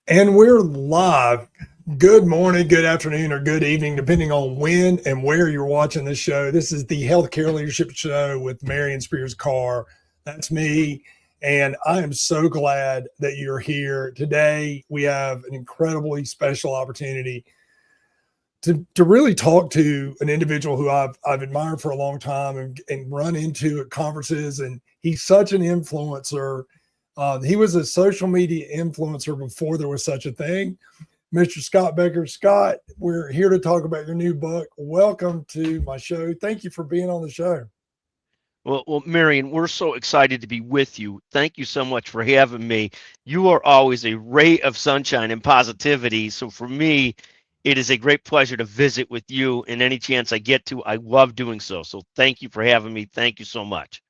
And we're live. Good morning, good afternoon, or good evening, depending on when and where you're watching this show. This is the Healthcare Leadership Show with Marion Karr. That's me. And I am so glad that you're here. Today, we have an incredibly special opportunity to really talk to an individual who I've admired for a long time and run into at conferences. And he's such an influencer. He was a social media influencer before there was such a thing. Mr. Scott Becker. Scott, we're here to talk about your new book. Welcome to my show. Thank you for being on the show. Well, Marion, we're so excited to be with you. Thank you so much for having me. You are always a ray of sunshine and positivity. So for me, it is a great pleasure to visit with you. And any chance I get to, I love doing so. So thank you for having me. Thank you so much.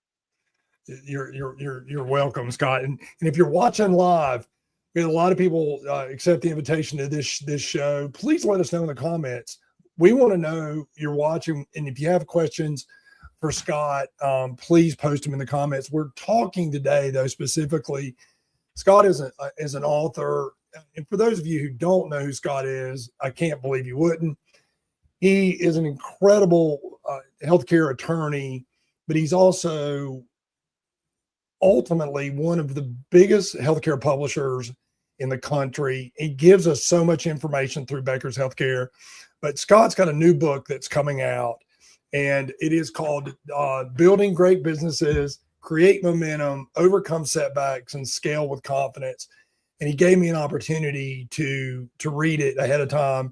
You're welcome, Scott. And if you're watching live, we had a lot of people accept the invitation to this show. Please let us know in the comments. We want to know you're watching, and if you have questions for Scott, please post them in the comments. We're talking today, though, specifically. Scott is an author, and for those of you who don't know who Scott is, I can't believe you wouldn't. He is an incredible healthcare attorney, but he's also ultimately one of the biggest healthcare publishers in the country. He gives us so much information through Becker's Healthcare. But Scott's got a new book that's coming out, and it is called Building Great Businesses, Create Momentum, Overcome Setbacks, and Scale with Confidence. And he gave me an opportunity to read it ahead of time.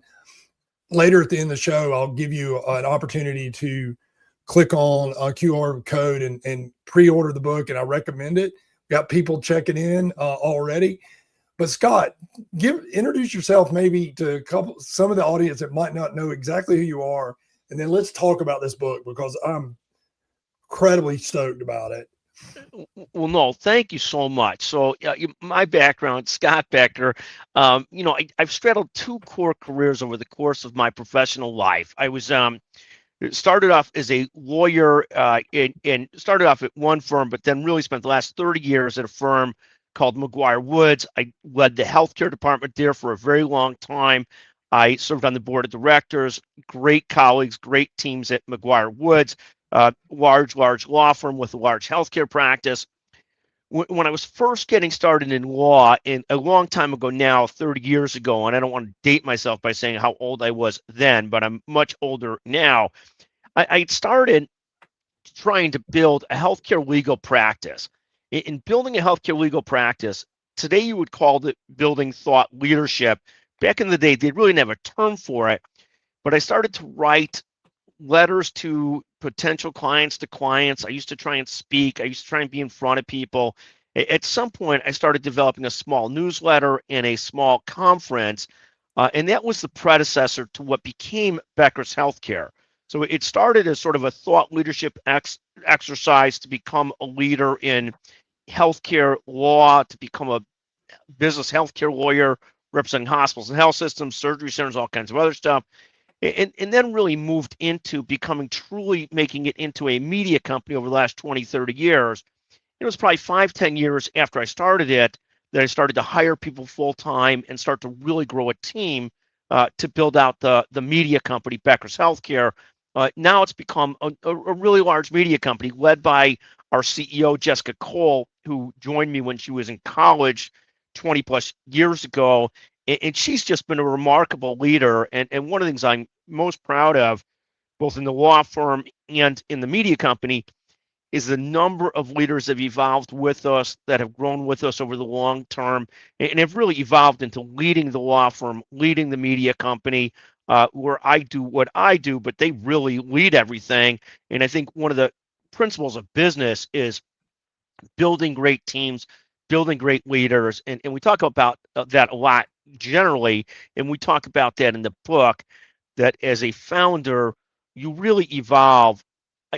Later at the end of the show, I'll give you an opportunity to click on a QR code and pre-order the book, and I recommend it. Got people checking in already. But Scott, introduce yourself maybe to some of the audience that might not know exactly who you are, and then let's talk about this book because I'm incredibly stoked about it. Well, no, thank you so much. So, my background, Scott Becker, I've straddled two core careers over the course of my professional life. I was started off as a lawyer and started off at one firm, but then really spent the last 30 years at a firm called McGuire Woods. I led the healthcare department there for a very long time. I served on the board of directors, great colleagues, great teams at McGuire Woods, large law firm with a large healthcare practice. When I was first getting started in law, in a long time ago now, 30 years ago, and I don't want to date myself by saying how old I was then, but I'm much older now. I started trying to build a healthcare legal practice. In building a healthcare legal practice, today you would call it building thought leadership. Back in the day, they really didn't have a term for it, but I started to write letters to potential clients, to clients. I used to try and speak. I used to try and be in front of people. At some point, I started developing a small newsletter and a small conference, and that was the predecessor to what became Becker's Healthcare. So it started as sort of a thought leadership exercise to become a leader in healthcare law, to become a business healthcare lawyer representing hospitals and health systems, surgery centers, all kinds of other stuff. And then really moved into becoming truly making it into a media company over the last 20, 30 years. It was probably 5, 10 years after I started it that I started to hire people full time and start to really grow a team to build out the media company, Becker's Healthcare. Now it's become a really large media company led by our CEO, Jessica Cole, who joined me when she was in college 20 plus years ago. And she's just been a remarkable leader. And one of the things I'm most proud of, both in the law firm and in the media company, is the number of leaders that have evolved with us, that have grown with us over the long term, and have really evolved into leading the law firm, leading the media company, where I do what I do, but they really lead everything. And I think one of the principles of business is building great teams, building great leaders. And we talk about that a lot generally. And we talk about that in the book, that as a founder, you really evolve.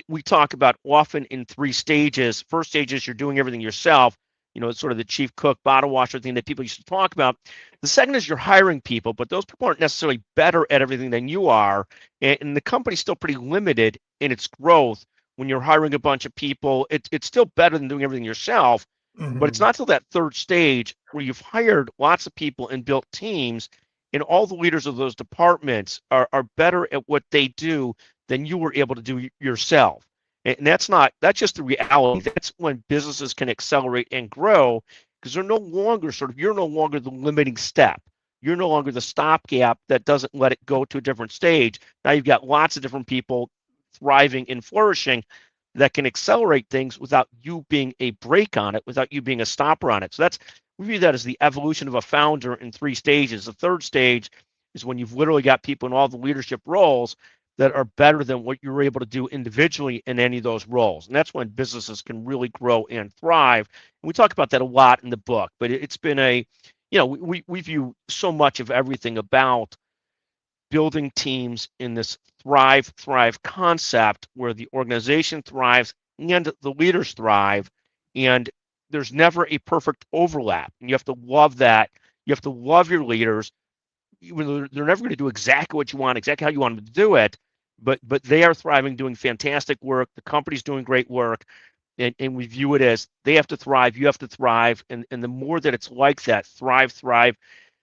We talk about often in 3 stages. First stage is you're doing everything yourself. It's sort of the chief cook, bottle washer thing that people used to talk about. The second is you're hiring people, but those people aren't necessarily better at everything than you are. And the company's still pretty limited in its growth when you're hiring a bunch of people. It's still better than doing everything yourself, But it's Mhm. not till that third stage where you've hired lots of people and built teams, and all the leaders of those departments are better at what they do than you were able to do yourself. And that's just the reality. That's when businesses can accelerate and grow because they're no longer you're no longer the limiting step. You're no longer the stopgap that doesn't let it go to a different stage. Now you've got lots of different people thriving and flourishing that can accelerate things without you being a brake on it, without you being a stopper on it. So we view that as the evolution of a founder in three stages. The third stage is when you've literally got people in all the leadership roles that are better than what you were able to do individually in any of those roles. And that's when businesses can really grow and thrive. And we talk about that a lot in the book, but it's been we view so much of everything about building teams in this thrive concept where the organization thrives and the leaders thrive, and there's never a perfect overlap, and you have to love that. You have to love your leaders, even though they're never going to do exactly what you want, exactly how you want them to do it, but they are thriving, doing fantastic work. The company's doing great work, and we view it as they have to thrive, you have to thrive, and the more that it's like that, thrive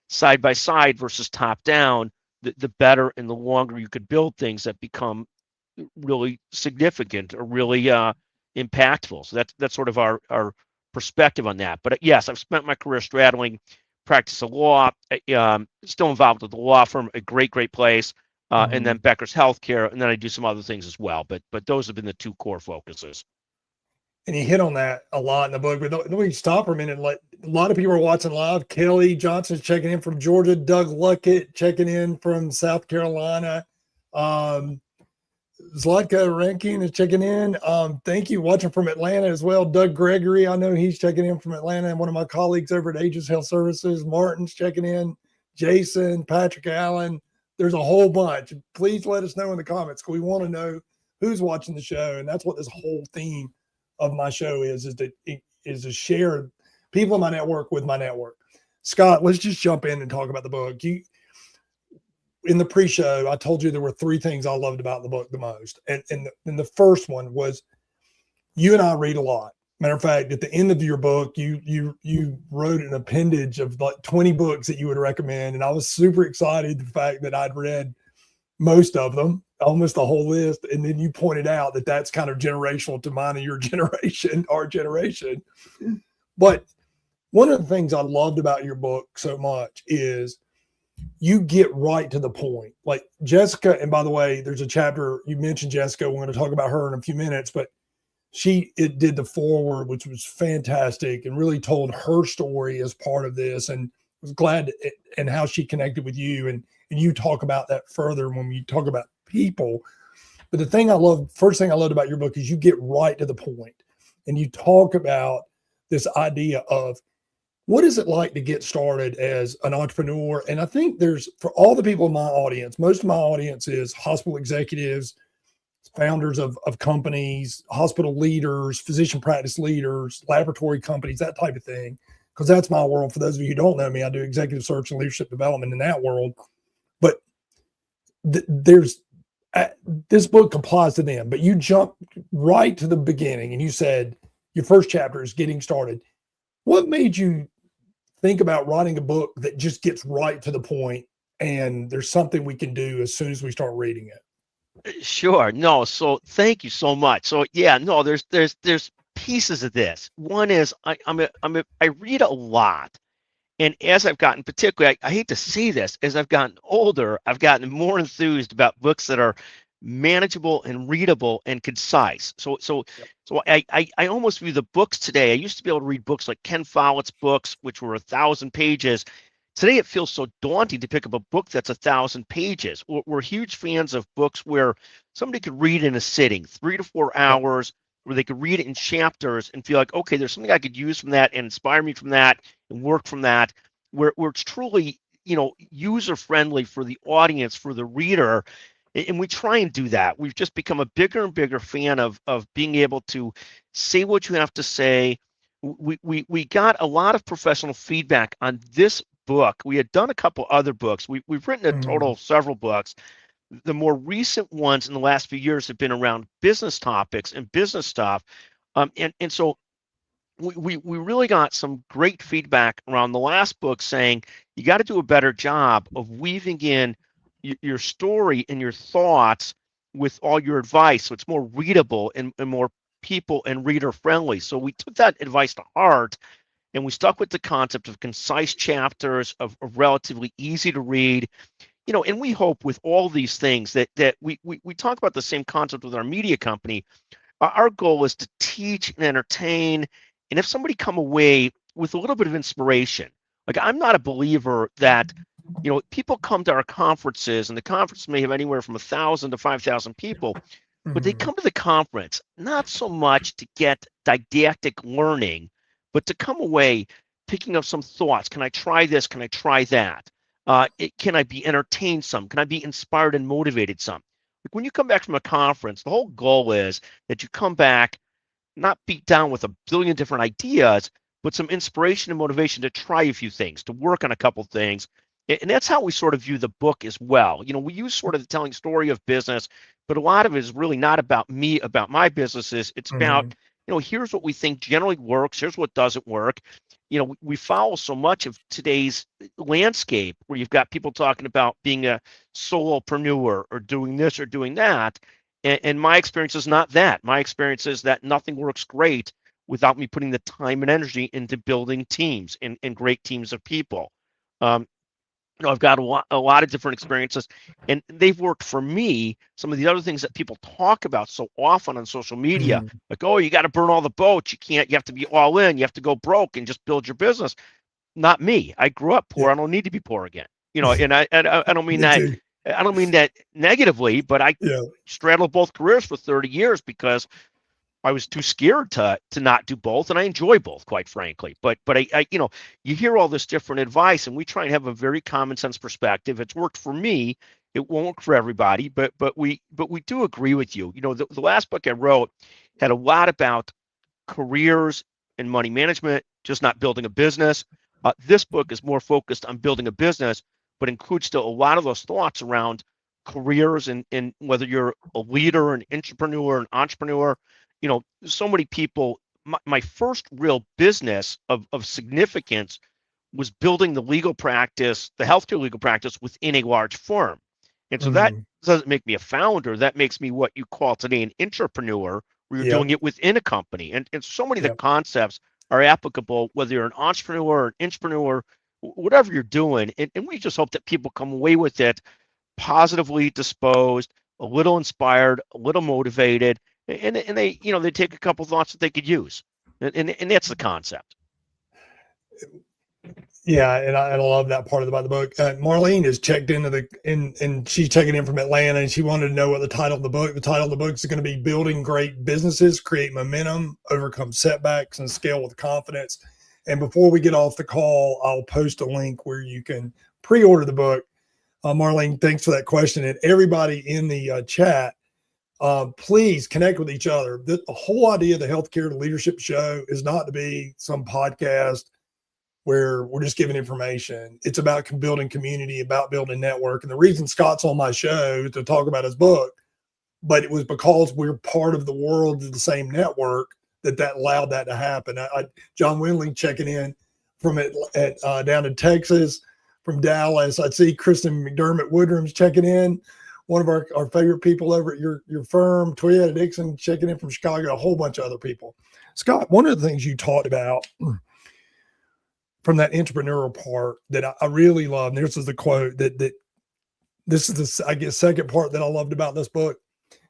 side by side versus top down, the better and the longer you could build things that become really significant or really impactful. So that's sort of our perspective on that. But yes, I've spent my career straddling practice of law, still involved with the law firm, a great place, and then Mhm. Becker's Healthcare, and then I do some other things as well. But those have been the two core focuses. And you hit on that a lot in the book. But let me stop for a minute. Like a lot of people are watching live. Kelly Johnson's checking in from Georgia. Doug Luckett checking in from South Carolina. Um, Zlatka Rankin is checking in. Thank you. Watching from Atlanta as well. Doug Gregory, I know he's checking in from Atlanta. And one of my colleagues over at Aegis Health Services, Martin's checking in. Jason, Patrick Allen. There's a whole bunch. Please let us know in the comments. We want to know who's watching the show. And that's what this whole theme of my show is to share people in my network with my network. Scott, let's just jump in and talk about the book. You in the pre-show, I told you there were three things I loved about the book the most. And the first one was you and I read a lot. Matter of fact, at the end of your book, you wrote an appendage of like 20 books that you would recommend. And I was super excited the fact that I'd read most of them, almost the whole list. And then you pointed out that that's kind of generational to mine and your generation, our generation. But one of the things I loved about your book so much is you get right to the point. Like Jessica, and by the way, there's a chapter you mentioned Jessica. We're going to talk about her in a few minutes, but it did the foreword, which was fantastic and really told her story as part of this. And was glad and how she connected with you. And you talk about that further when you talk about people. But first thing I loved about your book is you get right to the point and you talk about this idea of what is it like to get started as an entrepreneur? And I think for all the people in my audience, most of my audience is hospital executives, founders of companies, hospital leaders, physician practice leaders, laboratory companies, that type of thing. Because that's my world. For those of you who don't know me, I do executive search and leadership development in that world. But there's this book applies to them. But you jump right to the beginning and you said your first chapter is getting started. What made you think about writing a book that just gets right to the point and there's something we can do as soon as we start reading it? Sure. No. So thank you so much. So yeah, no, there's pieces of this. One is I read a lot. And as I've gotten, particularly, I hate to say this, as I've gotten older, I've gotten more enthused about books that are manageable and readable and concise. So I almost view the books today. I used to be able to read books like Ken Follett's books, which were 1,000 pages. Today it feels so daunting to pick up a book that's 1,000 pages. We're huge fans of books where somebody could read in a sitting, 3 to 4 hours, where they could read it in chapters and feel like, okay, there's something I could use from that and inspire me from that and work from that, where it's truly, user friendly for the audience, for the reader. And we try and do that. We've just become a bigger and bigger fan of being able to say what you have to say. We got a lot of professional feedback on this book. We had done a couple other books. We've written a total Mm-hmm. of several books. The more recent ones in the last few years have been around business topics and business stuff. And so we really got some great feedback around the last book saying you got to do a better job of weaving in your story and your thoughts with all your advice so it's more readable and more people and reader friendly. So we took that advice to heart and we stuck with the concept of concise chapters of relatively easy to read. And we hope with all these things that we talk about the same concept with our media company. Our goal is to teach and entertain, and if somebody come away with a little bit of inspiration. Like, I'm not a believer that people come to our conferences, and the conference may have anywhere from 1,000 to 5,000 people, but they Mhm. come to the conference not so much to get didactic learning, but to come away picking up some thoughts. Can I try this? Can I try that? Can I be entertained some? Can I be inspired and motivated some? Like, when you come back from a conference, the whole goal is that you come back not beat down with a billion different ideas, but some inspiration and motivation to try a few things, to work on a couple things. And that's how we sort of view the book as well. We use sort of the telling story of business, but a lot of it is really not about me, about my businesses. It's about, Mhm. here's what we think generally works, here's what doesn't work. We follow so much of today's landscape where you've got people talking about being a solopreneur or doing this or doing that. And my experience is not that. My experience is that nothing works great without me putting the time and energy into building teams and great teams of people. Um, I've got a lot of different experiences, and they've worked for me. Some of the other things that people talk about so often on social media, Mhm. like, oh, you got to burn all the boats. You have to be all in. You have to go broke and just build your business. Not me. I grew up Yeah. poor. I don't need to be poor again. And I don't mean Me that. too. I don't mean that negatively, but I Yeah. straddled both careers for 30 years because I was too scared to not do both, and I enjoy both, quite frankly. But I you hear all this different advice, and we try and have a very common sense perspective. It's worked for me. It won't work for everybody, but we do agree with you. The last book I wrote had a lot about careers and money management, just not building a business. This book is more focused on building a business, but includes still a lot of those thoughts around careers and whether you're a leader, an entrepreneur. So many people. My first real business of significance was building the legal practice, the healthcare legal practice within a large firm. And so that Mhm. doesn't make me a founder. That makes me what you call today an entrepreneur, where you're doing Yep. it within a company. And so many of the Yep. concepts are applicable, whether you're an entrepreneur or an entrepreneur, whatever you're doing. And we just hope that people come away with it positively disposed, a little inspired, a little motivated, and they take a couple thoughts that they could use. And that's the concept. Yeah, and I love that part about the book. Marlene is checked into and she's checking in from Atlanta, and she wanted to know what the title of the book. The title of the book is going to be "Building Great Businesses: Create Momentum, Overcome Setbacks, and Scale with Confidence." And before we get off the call, I'll post a link where you can pre-order the book. Marlene, thanks for that question, and everybody in the chat. Please connect with each other. The whole idea of the Healthcare Leadership Show is not to be some podcast where we're just giving information. It's about building community, about building network. And the reason Scott's on my show to talk about his book, but it was because we're part of the world of the same network that allowed that to happen. John Winley checking in from down in Texas, from Dallas. I see Kristen McDermott Woodrum's checking in, one of our favorite people over at your firm. Toyetta Dixon checking in from Chicago, a whole bunch of other people. Scott, one of the things you talked about from that entrepreneurial part that I really love. And this is the quote that this is the, I guess, second part that I loved about this book.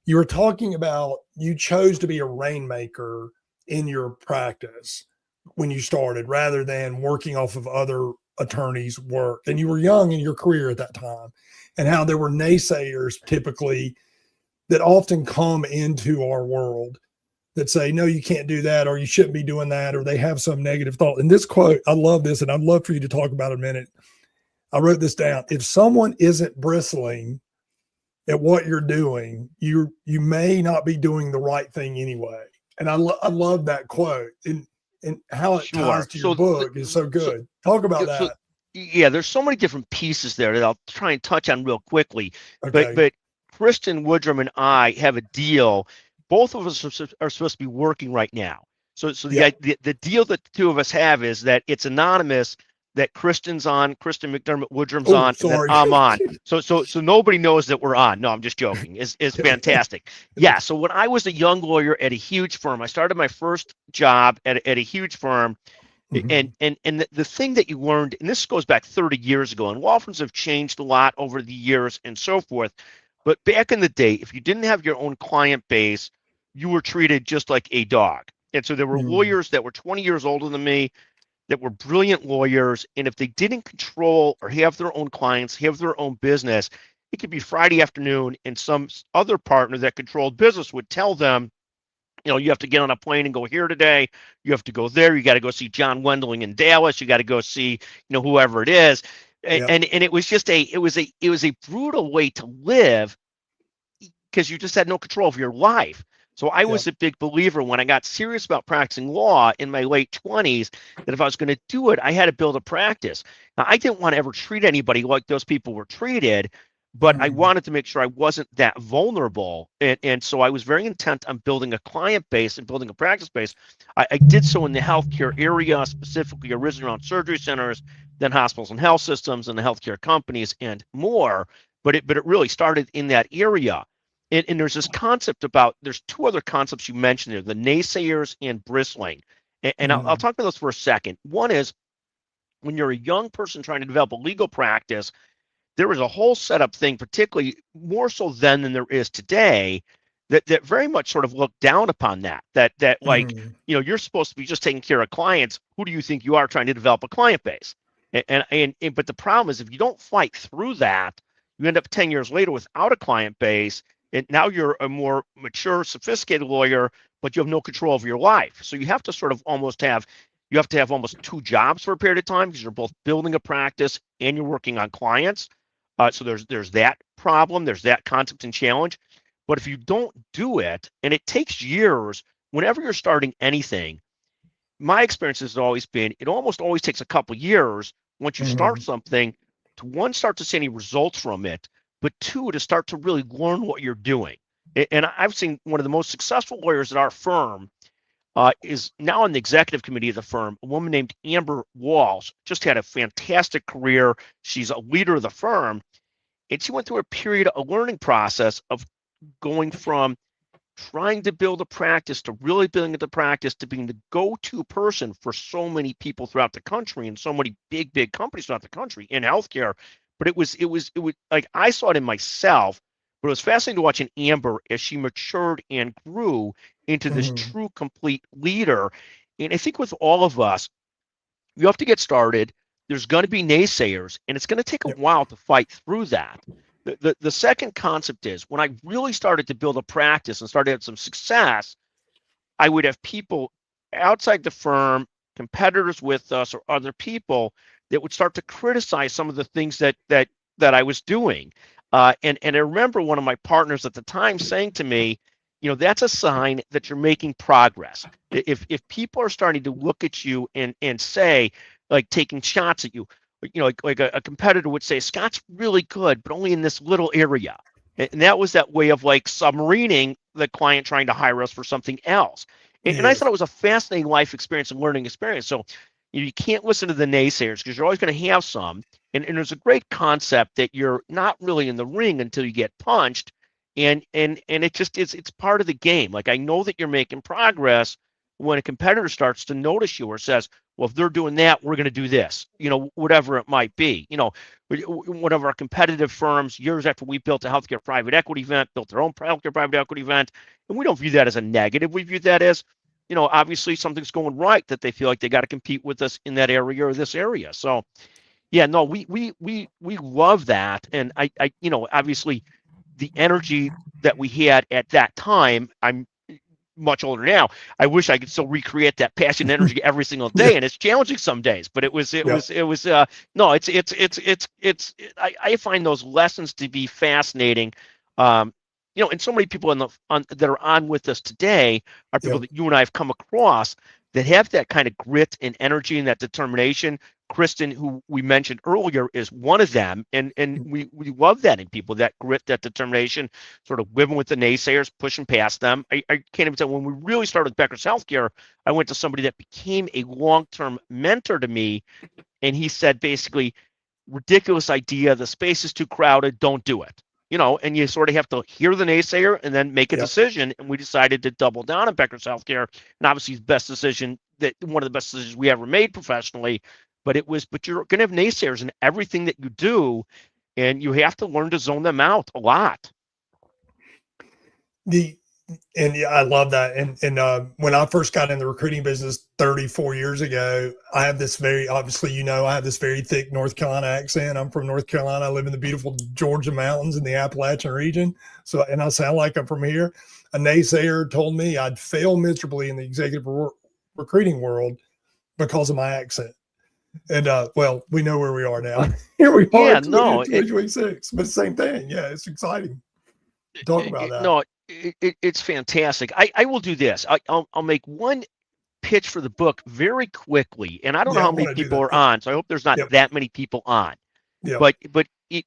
You were talking about you chose to be a rainmaker in your practice when you started rather than working off of other attorneys' work. And you were young in your career at that time, and how there were naysayers typically that often come into our world that say, no, you can't do that, or you shouldn't be doing that, or they have some negative thought. And this quote, I love this, and I'd love for you to talk about it a minute. I wrote this down. If someone isn't bristling at what you're doing, you may not be doing the right thing anyway. And I love that quote, and how it ties Sure. to your book is so So, good. Talk about so that. yeah, there's so many different pieces there that I'll try and touch on real quickly. But Okay. but Kristen Woodrum and I have a deal. Both of us are supposed to be working right now. So Yeah. the deal that the two of us have is that it's anonymous, that Kristen McDermott Woodrum's Oh, on, and then sorry. I'm on. So nobody knows that we're on. No, I'm just joking. Is fantastic. Yeah. So when I was a young lawyer at a huge firm, I started my first job at a huge firm. Mhm. And the thing that you learned, and this goes back 30 years ago, and law firms have changed a lot over the years and so forth. But back in the day, if you didn't have your own client base, you were treated just like a dog. And so there were Mhm. lawyers that were 20 years older than me that were brilliant lawyers. And if they didn't control or have their own clients, have their own business, it could be Friday afternoon, and some other partner that controlled business would tell them, you have to get on a plane and go here today. You have to go there. You got to go see John Wendling in Dallas. You got to go see, whoever it is. Yep. And it was just it was a brutal way to live because you just had no control of your life. So I Yep. was a big believer when I got serious about practicing law in my late 20s that if I was going to do it, I had to build a practice. Now, I didn't want to ever treat anybody like those people were treated, but I Mhm. wanted to make sure I wasn't that vulnerable. And so I was very intent on building a client base and building a practice base. I did so in the healthcare area, specifically originally around surgery centers, then hospitals and health systems and the healthcare companies and more. But it really started in that area. And there's this concept about there's two other concepts you mentioned there, the naysayers and bristling. And I'll Mhm. talk about those for a second. One is when you're a young person trying to develop a legal practice, there was a whole setup thing, particularly more so then than there is today, that very much sort of looked down upon that like, Mhm. you're supposed to be just taking care of clients. Who do you think you are trying to develop a client base? And but the problem is if you don't fight through that, you end up 10 years later without a client base, and now you're a more mature, sophisticated lawyer, but you have no control of your life. So you have to have almost two jobs for a period of time because you're both building a practice and you're working on clients. So there's that problem, there's that concept and challenge. But if you don't do it, and it takes years, whenever you're starting anything, my experience has always been it almost always takes a couple years once you start Mhm. something to one start to see any results from it, but two to start to really learn what you're doing. And I've seen one of the most successful lawyers at our firm is now on the executive committee of the firm. A woman named Amber Walsh just had a fantastic career. She's a leader of the firm, and she went through a period, a learning process of going from trying to build a practice to really building the practice to being the go-to person for so many people throughout the country and so many big companies throughout the country in healthcare. But it was like I saw it in myself, but it was fascinating to watch in Amber as she matured and grew into this Mhm. true complete leader. And I think with all of us, you have to get started. There's going to be naysayers, and it's going to take a Yep. while to fight through that. The second concept is when I really started to build a practice and started to have some success, I would have people outside the firm, competitors with us, or other people that would start to criticize some of the things that I was doing. And I remember one of my partners at the time saying to me, that's a sign that you're making progress. If people are starting to look at you and say, like taking shots at you, like a competitor would say, Scott's really good, but only in this little area. And that was that way of like submarining the client trying to hire us for something else. And I thought Yes. it was a fascinating life experience and learning experience. So you can't listen to the naysayers because you're always going to have some. And there's a great concept that you're not really in the ring until you get punched. And it's part of the game. Like I know that you're making progress when a competitor starts to notice you or says, well, if they're doing that, we're going to do this, whatever it might be. One of our competitive firms, years after we built a healthcare private equity event, built their own healthcare private equity event. And we don't view that as a negative. We view that as, obviously something's going right that they feel like they got to compete with us in that area or this area. So yeah, no, we love that. And obviously the energy that we had at that time, I'm much older now. I wish I could still recreate that passion and energy every single Yeah. day, and it's challenging some days. But Yep. it was. No, I find those lessons to be fascinating. Um, and so many people that are on with us today are people Yep. that you and I have come across that have that kind of grit and energy and that determination. Kristen, who we mentioned earlier, is one of them, and we love that in people, that grit, that determination, sort of living with the naysayers, pushing past them. I can't even tell, when we really started with Becker's Healthcare, I went to somebody that became a long-term mentor to me, and he said basically, ridiculous idea, the space is too crowded, don't do it. And you sort of have to hear the naysayer and then make a Yep. decision. And we decided to double down on Becker's Healthcare, and obviously the best decision, that one of the best decisions we ever made professionally. But you're going to have naysayers in everything that you do, and you have to learn to zone them out a lot. And yeah, I love that. And when I first got in the recruiting business 34 years ago, I have this obviously, I have this very thick North Carolina accent. I'm from North Carolina. I live in the beautiful Georgia mountains in the Appalachian region. So, and I sound like I'm from here. A naysayer told me I'd fail miserably in the executive recruiting world because of my accent. And well, we know where we are now. Here we are in 2026, but same thing. Yeah, it's exciting. Talk about that. No, it's fantastic. I will do this. I'll make one pitch for the book very quickly, and I don't know how many people are on, so I hope there's not that many people on. But the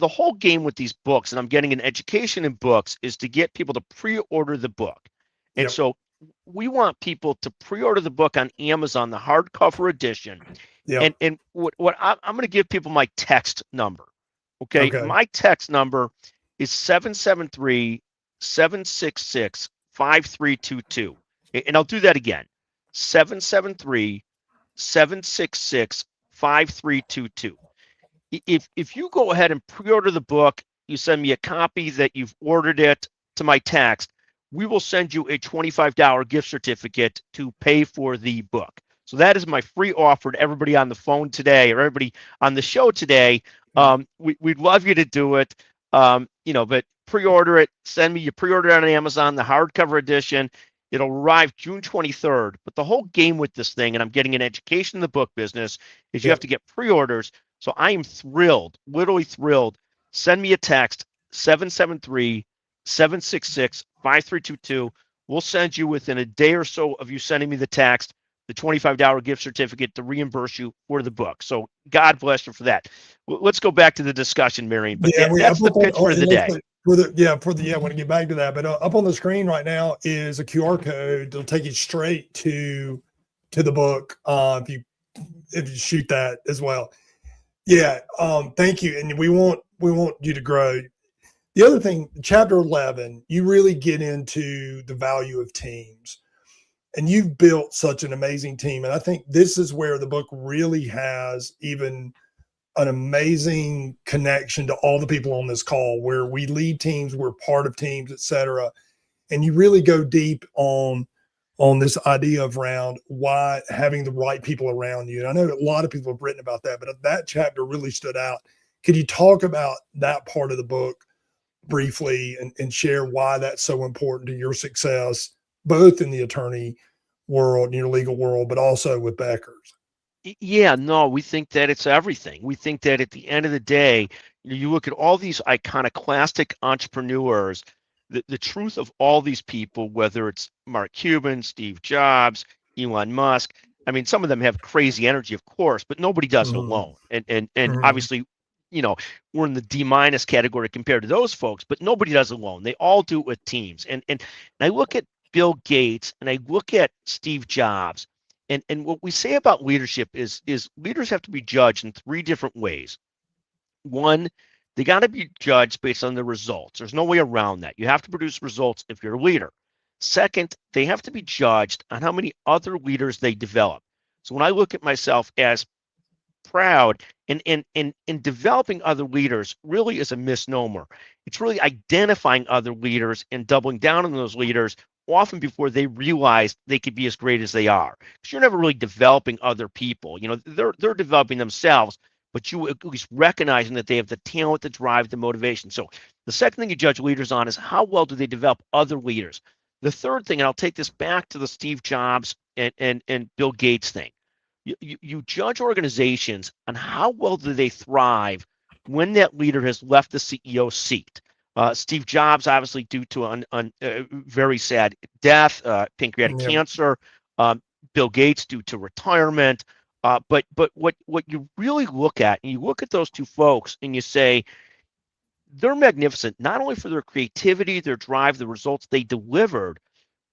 whole game with these books, and I'm getting an education in books, is to get people to pre-order the book. And so we want people to pre-order the book on Amazon, the hardcover edition. And what I'm going to give people my text number. Okay. My text number is 773-766-5322. And I'll do that again. 773-766-5322. If you go ahead and pre-order the book, you send me a copy that you've ordered it to my text, we will send you a $25 gift certificate to pay for the book. So that is my free offer to everybody on the phone today, or everybody on the show today. We'd love you to do it. But pre-order it. Send me your pre-order on Amazon, the hardcover edition. It'll arrive June 23rd. But the whole game with this thing, and I'm getting an education in the book business, is you have to get pre-orders. So I am thrilled, literally thrilled. Send me a text, 773-766-5322. We'll send you, within a day or so of you sending me the text, the $25 gift certificate to reimburse you for the book. So God bless you for that. Let's go back to the discussion, Marion. But that's the pitch for the day. I want to get back to that. But up on the screen right now is a QR code that'll take you straight to the book. If you shoot that as well. Yeah. Thank you. And we want you to grow. The other thing, chapter 11, you really get into the value of teams. And you've built such an amazing team. And I think this is where the book really has even an amazing connection to all the people on this call, where we lead teams, we're part of teams, et cetera. And you really go deep on this idea of around why having the right people around you. And I know a lot of people have written about that, but that chapter really stood out. Could you talk about that part of the book briefly and share why that's so important to your success, both in the attorney world, in your legal world, but also with Becker's? Yeah, no, we think that it's everything. We think that at the end of the day, you look at all these iconoclastic entrepreneurs, the truth of all these people, whether it's Mark Cuban, Steve Jobs, Elon Musk, I mean, some of them have crazy energy, of course, but nobody does it alone. And obviously, we're in the D- category compared to those folks, but nobody does it alone. They all do it with teams. And I look at Bill Gates and I look at Steve Jobs, and what we say about leadership is leaders have to be judged in three different ways. One, they got to be judged based on the results. There's no way around that. You have to produce results if you're a leader. Second, they have to be judged on how many other leaders they develop. So when I look at myself as proud in developing other leaders, really is a misnomer. It's really identifying other leaders and doubling down on those leaders, often before they realize they could be as great as they are. Because you're never really developing other people. They're developing themselves, but you at least recognizing that they have the talent, the drive, the motivation. So the second thing you judge leaders on is how well do they develop other leaders. The third thing, and I'll take this back to the Steve Jobs and Bill Gates thing. You judge organizations on how well do they thrive when that leader has left the CEO seat. Steve Jobs, obviously, due to a very sad death, pancreatic cancer. Bill Gates, due to retirement. But what you really look at, and you look at those two folks, and you say they're magnificent, not only for their creativity, their drive, the results they delivered,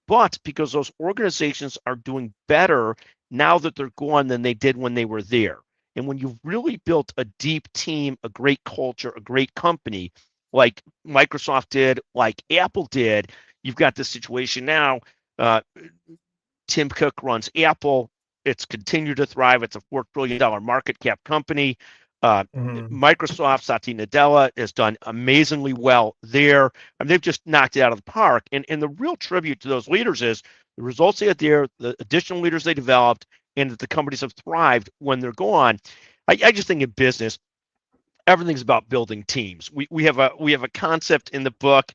but because those organizations are doing better now that they're gone than they did when they were there. And when you've really built a deep team, a great culture, a great company, like Microsoft did, like Apple did, you've got this situation now. Uh, Tim Cook runs Apple. It's continued to thrive. It's a $4 trillion market cap company. Uh, Mhm. Microsoft, Satya Nadella has done amazingly well there. I mean, they've just knocked it out of the park. And the real tribute to those leaders is the results they had there, the additional leaders they developed, and that the companies have thrived when they're gone. I just think in business, everything's about building teams. We have a concept in the book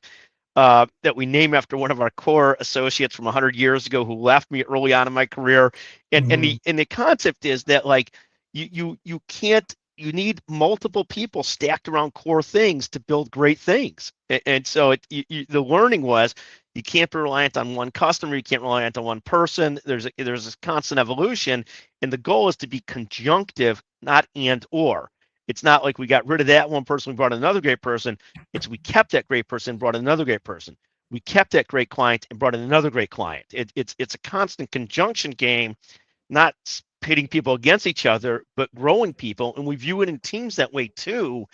that we name after one of our core associates from 100 years ago who left me early on in my career. And the concept is that like you can't you need multiple people stacked around core things to build great things. And so the learning was you can't be reliant on one customer, you can't rely on one person. There's this constant evolution, and the goal is to be conjunctive, not and or. It's not like we got rid of that one person, we brought another great person. It's we kept that great person, brought another great person. We kept that great client and brought in another great client. It's a constant conjunction game, not pitting people against each other, but growing people. And we view it in teams that way too.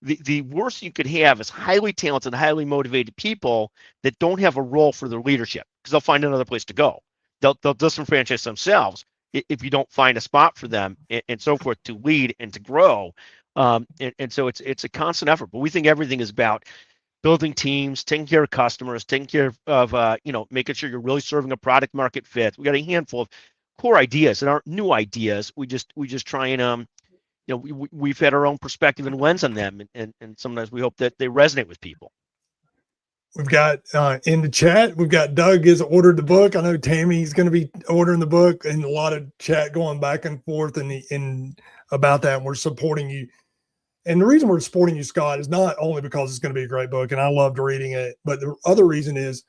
The worst you could have is highly talented, highly motivated people that don't have a role for their leadership because they'll find another place to go. They'll disenfranchise themselves if you don't find a spot for them and so forth to lead and to grow. And so it's a constant effort. But we think everything is about building teams, taking care of customers, taking care of making sure you're really serving a product market fit. We got a handful of core ideas that aren't new ideas. We just try and we've had our own perspective and lens on them, and sometimes we hope that they resonate with people. We've got in the chat, we've got Doug has ordered the book. I know Tammy's going to be ordering the book, and a lot of chat going back and forth and about that. And we're supporting you. And the reason we're supporting you, Scott, is not only because it's going to be a great book, and I loved reading it, but the other reason is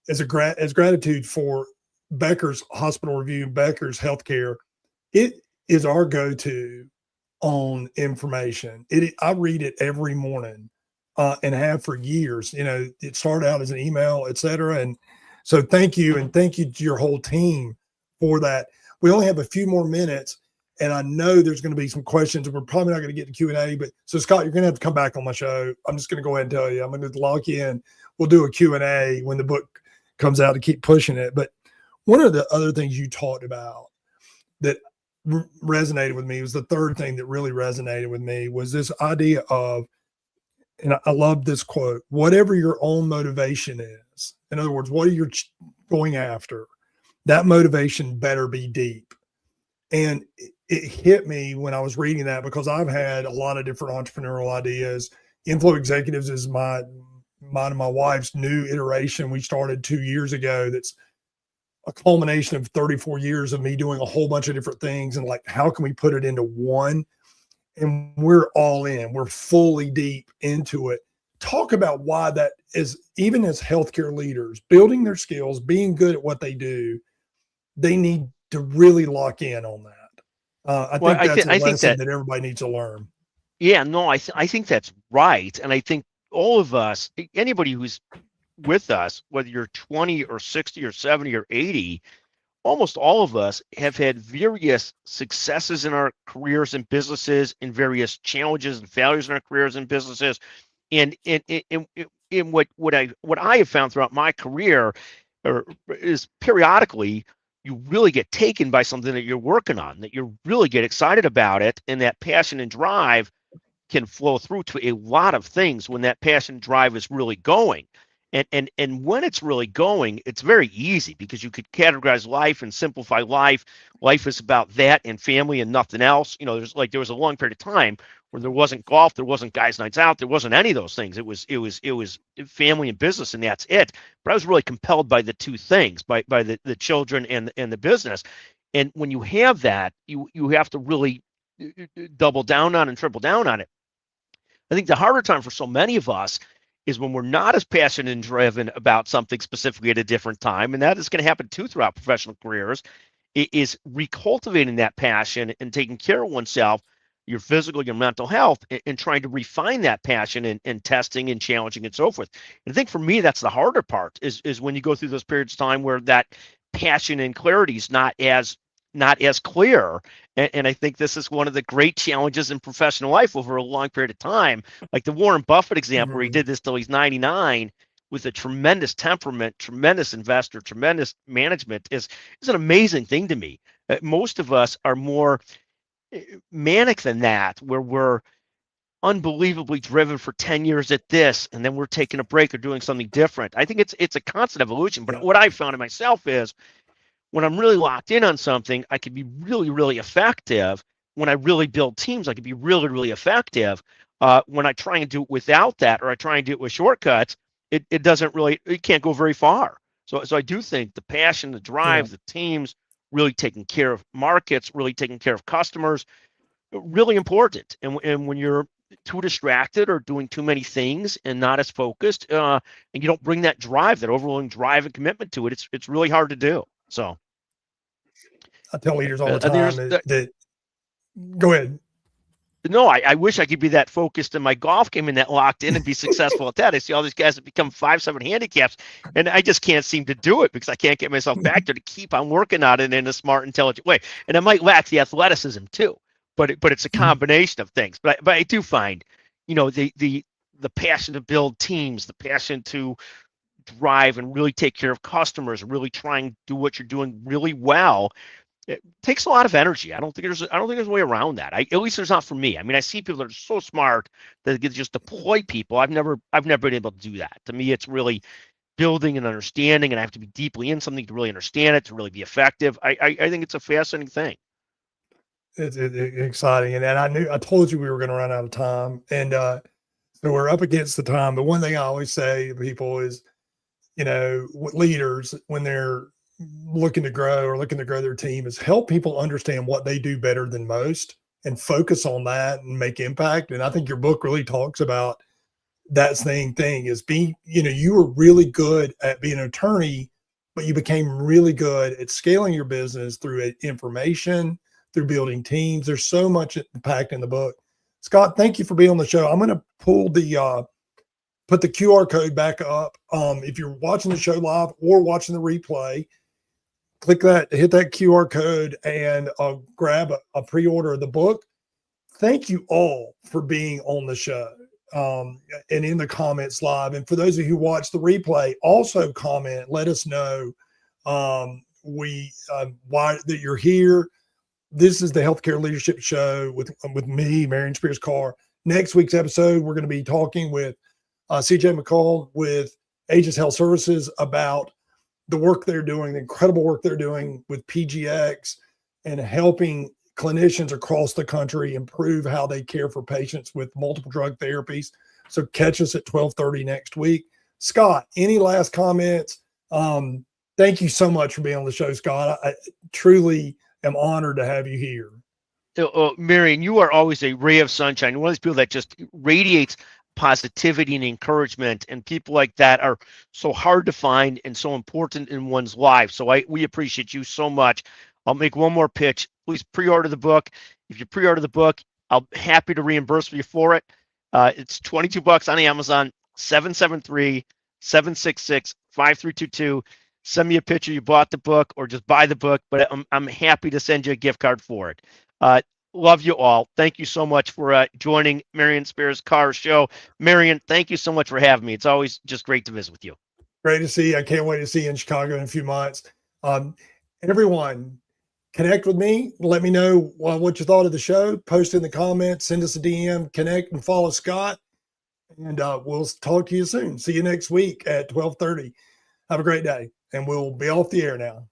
as gratitude for Becker's Hospital Review, Becker's Healthcare. It is our go-to on information. I read it every morning and have for years. You know, it started out as an email, et cetera. And so thank you. And thank you to your whole team for that. We only have a few more minutes, and I know there's going to be some questions, and we're probably not going to get to Q&A. But so, Scott, you're going to have to come back on my show. I'm just going to go ahead and tell you, I'm going to lock you in. We'll do a Q&A when the book comes out to keep pushing it. But one of the other things you talked about that resonated with me was the third thing that really resonated with me was this idea of, and I love this quote, whatever your own motivation is. In other words, what are you going after? That motivation better be deep. And it hit me when I was reading that because I've had a lot of different entrepreneurial ideas. Inflow Executives is mine and my wife's new iteration we started 2 years ago. That's a culmination of 34 years of me doing a whole bunch of different things. And like, how can we put it into one? And we're all in, we're fully deep into it. Talk about why that is, even as healthcare leaders, building their skills, being good at what they do, they need to really lock in on that. I Well, think that's a I think lesson that that everybody needs to learn. yeah, no, I think that's right, and I think all of us, anybody who's with us, whether you're 20 or 60 or 70 or 80, almost all of us have had various successes in our careers and businesses, and various challenges and failures in our careers and businesses. And in what I have found throughout my career is periodically you really get taken by something that you're working on, that you really get excited about it, and that passion and drive can flow through to a lot of things when that passion drive is really going. And when it's really going, it's very easy because you could categorize life and simplify life. Life is about that and family and nothing else. You know, there was a long period of time where there wasn't golf, there wasn't guys' nights out, there wasn't any of those things. It was family and business, and that's it. But I was really compelled by the two things, by the children and the business. And when you have that, you have to really double down on and triple down on it. I think the harder time for so many of us is when we're not as passionate and driven about something specifically at a different time. And that is going to happen too throughout professional careers. is recultivating that passion and taking care of oneself, your physical, your mental health, and trying to refine that passion and testing and challenging and so forth. And I think for me, that's the harder part is when you go through those periods of time where that passion and clarity is not as clear. And I think this is one of the great challenges in professional life over a long period of time. Like the Warren Buffett example, where he did this till he's 99 with a tremendous temperament, tremendous investor, tremendous management is an amazing thing to me. Most of us are more manic than that, where we're unbelievably driven for 10 years at this, and then we're taking a break or doing something different. I think it's a constant evolution. But what I've found in myself is when I'm really locked in on something, I can be really, really effective. When I really build teams, I can be really, really effective. When I try and do it without that, or I try and do it with shortcuts, it doesn't really, it can't go very far. So I do think the passion, the drive, the teams, really taking care of markets, really taking care of customers, really important. And when you're too distracted or doing too many things and not as focused, and you don't bring that drive, that overwhelming drive and commitment to it, it's really hard to do. So I tell leaders all the I think time that go ahead. no, I wish I could be that focused in my golf game and that locked in and be successful at that. I see all these guys that become 5-7 handicaps, and I just can't seem to do it because I can't get myself back there to keep on working on it in a smart, intelligent way. And I might lack the athleticism too, but it's a combination of things. But I do find, the passion to build teams, the passion to drive and really take care of customers, really try and do what you're doing really well. It takes a lot of energy. I don't think there's a way around that. At least there's not for me. I mean, I see people that are so smart that they can just deploy people. I've never been able to do that. To me, it's really building and understanding, and I have to be deeply in something to really understand it, to really be effective. I think it's a fascinating thing. It's exciting, and I told you we were going to run out of time, and so we're up against the time. But one thing I always say to people is, leaders, when they're looking to grow or looking to grow their team, is help people understand what they do better than most and focus on that and make impact. And I think your book really talks about that same thing, is you were really good at being an attorney, but you became really good at scaling your business through information, through building teams. There's so much impact in the book. Scott, thank you for being on the show. I'm going to put the QR code back up. If you're watching the show live or watching the replay, click that, hit that QR code, and grab a pre-order of the book. Thank you all for being on the show and in the comments live. And for those of you who watch the replay, also comment, let us know why that you're here. This is the Healthcare Leadership Show with me, Marion Spears Karr. Next week's episode, we're going to be talking with CJ McCall with Aegis Health Services about the work they're doing, the incredible work they're doing with PGX and helping clinicians across the country improve how they care for patients with multiple drug therapies. So catch us at 12:30 next week. Scott, any last comments? Thank you so much for being on the show, Scott. I truly am honored to have you here. Marion, you are always a ray of sunshine. One of those people that just radiates positivity and encouragement, and people like that are so hard to find and so important in one's life. So we appreciate you so much. I'll make one more pitch. Please pre-order the book. If you pre-order the book, I'll be happy to reimburse you for it. It's $22 on Amazon, 773-766-5322. Send me a picture you bought the book or just buy the book, but I'm happy to send you a gift card for it. Love you all. Thank you so much for joining Marion Spears Karr show. Marion, thank you so much for having me. It's always just great to visit with you. Great to see you. I can't wait to see you in Chicago in a few months. Everyone, connect with me. Let me know what you thought of the show. Post in the comments, send us a DM, connect and follow Scott. And we'll talk to you soon. See you next week at 12:30. Have a great day. And we'll be off the air now.